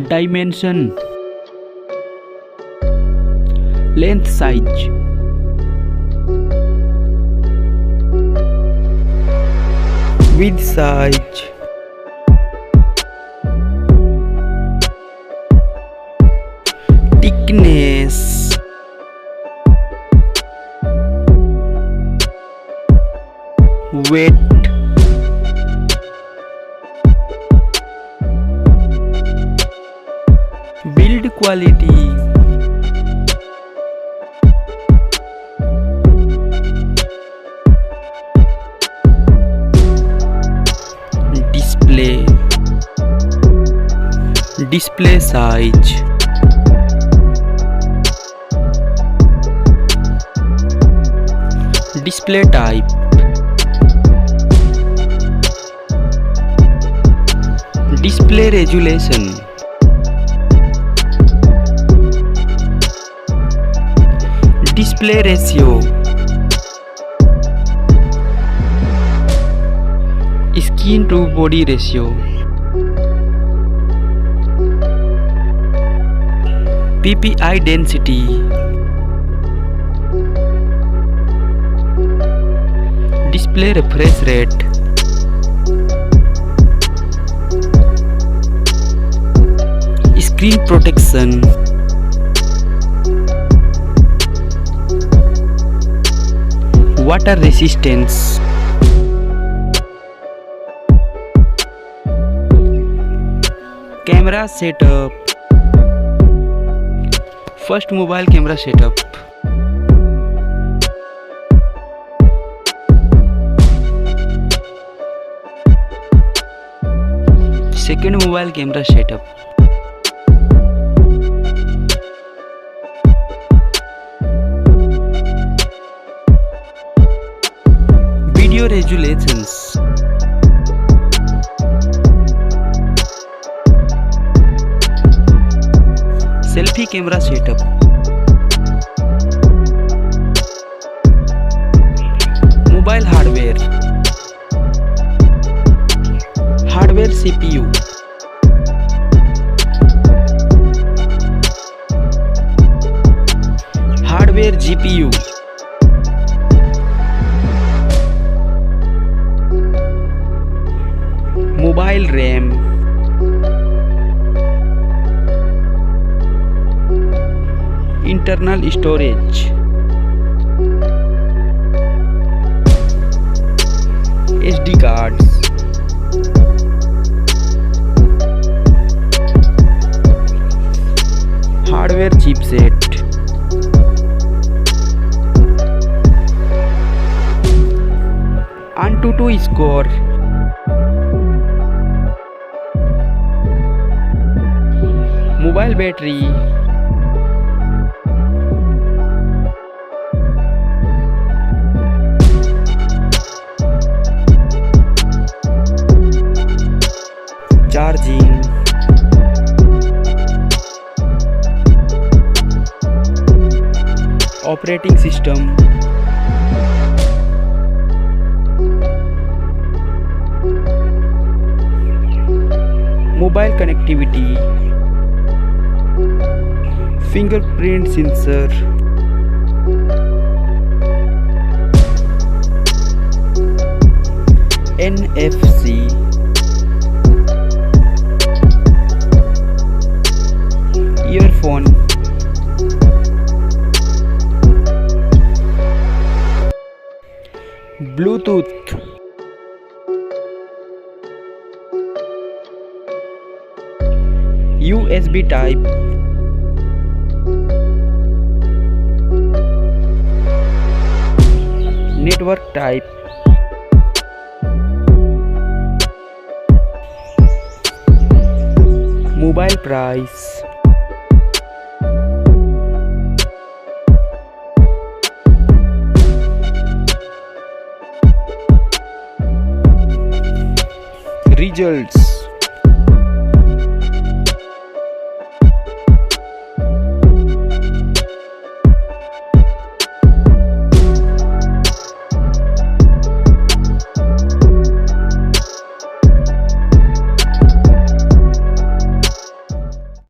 Dimension, length, size, width, size, thickness, weight, build quality, display size, display type, display resolution, display ratio, skin to body ratio, PPI density, display refresh rate, screen protection, water resistance, camera setup. First, mobile camera setup. Second, mobile camera setup. Video resolutions. Selfie camera setup. Mobile hardware. Hardware CPU. Hardware GPU. Mobile RAM. Internal storage, SD cards, hardware chipset, AnTuTu score, mobile battery, charging, operating system, mobile connectivity, fingerprint sensor, NFC, earphone, Bluetooth, USB type, network type, mobile price, results.